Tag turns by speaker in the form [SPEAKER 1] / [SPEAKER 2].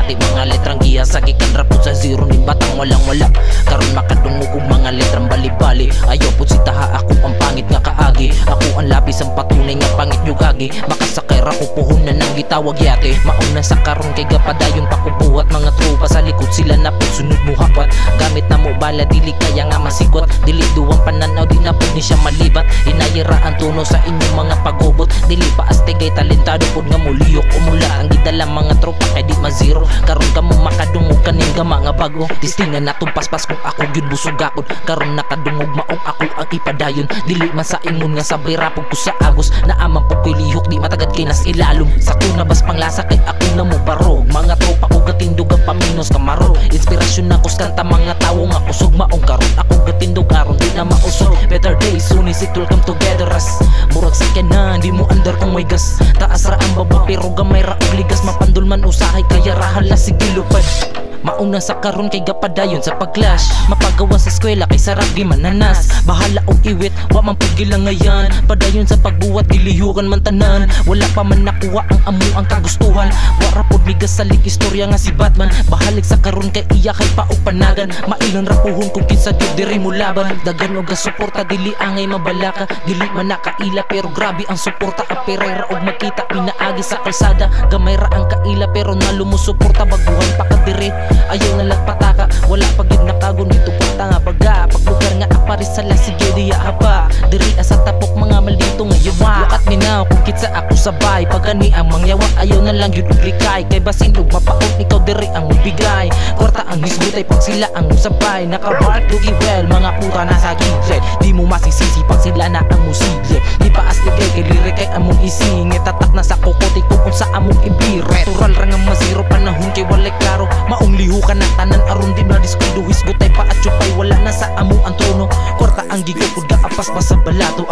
[SPEAKER 1] pati mga letrang giya sa gikan rapod sa zero ning batang walang wala. Karon makadungog og mga letrang bali-bali. Ayaw pud si taha ako ang pangit nga kaagi. Ako ang lapis ang patunay nga pangit yung gagi. Makasakay ra ko puhunan ng gitawag yate. Mauna sa karon kay gapadayon pa ko buhat. Mga tropa sa likod sila na pud sunod mo hapat. Gamit na mo bala dili kaya nga masigwat. Dili duwang pananaw di na pud ni siya malibat. Hinayira ang tuno sa inyong mga pagubot. Dili pa astigay talentado pud nga muliyok umula. Ang gidala mga tropa kay di mazero. Karon ka mo makadungog kaning gama nga bago. Tistingan natong paspas kung ako gyud busog akon. Karon nakadungog maong ako ang ipadayon. Dili man sa ingon nga sabay rapog ko sa agos. Naaman pud ko'y lihok di matagad kay nas ilalom. Sa kuna bas panglasa kay ako na mo barog. Mga tropa ko gatindog ang paminos kamaro. Inspirasyon na ko kanta mga tawo nga kusog maong karon. Ako gatindog aron di na mausog. Better days soon is it will come together as murag sakyanan di mo under kung may gas. Taas ra ang baba pero gamay ra og ligas. Mapandol man usahay kaya rahan la sige lupad. Mauna sa karon kay gapadayon sa paglash. Mapagawa sa eskwela kay sarap di mananas. Bahala og iwit wa man pud gilangayan. Padayon sa pagbuhat dilihukan man tanan. Wala pa man nakuha ang amo ang kagustuhan. Wara pud migas sa lig istorya nga si Batman. Bahalig sa karon kay iya kay paog panagan. Mailon ra puhon kung kinsa gyud diri mo laban. Dagan og gasuporta dili angay mabalaka. Dili man nakaila pero grabe ang suporta. Aperera og makita pinaagi sa kalsada. Gamay ra ang kaila pero nalumusuporta. Baguhan pa ka diri. Ayaw na lagpataka, wala pagid nakagon dito punta nga baga. Paglugar nga aparis sa sige diya haba. Diri asa tapok mga maldito nga yawa. Wakat minaw kung kitsa ako sabay. Pagani ang mangyawa ayaw na lang yun uglikay. Kay basin ug mapaot ikaw diri ang mubigay. Kwarta ang hisgutay pag sila ang usabay. Nakabark dugi well mga puta nasa gilid. Di mo masisisi pag sila na ang musilip. Di pa astigay kay lirik kay among isingit. Tatak na sa kukote ko kung sa among ibiret. Tural ra nga mazero panahon kay walay klaro. Maong lihukan ng tanan aron di na diskuduhis. Gutay pa at chupay wala na sa amo ang trono. Kwarta ang gigupod ka apas pa sa balato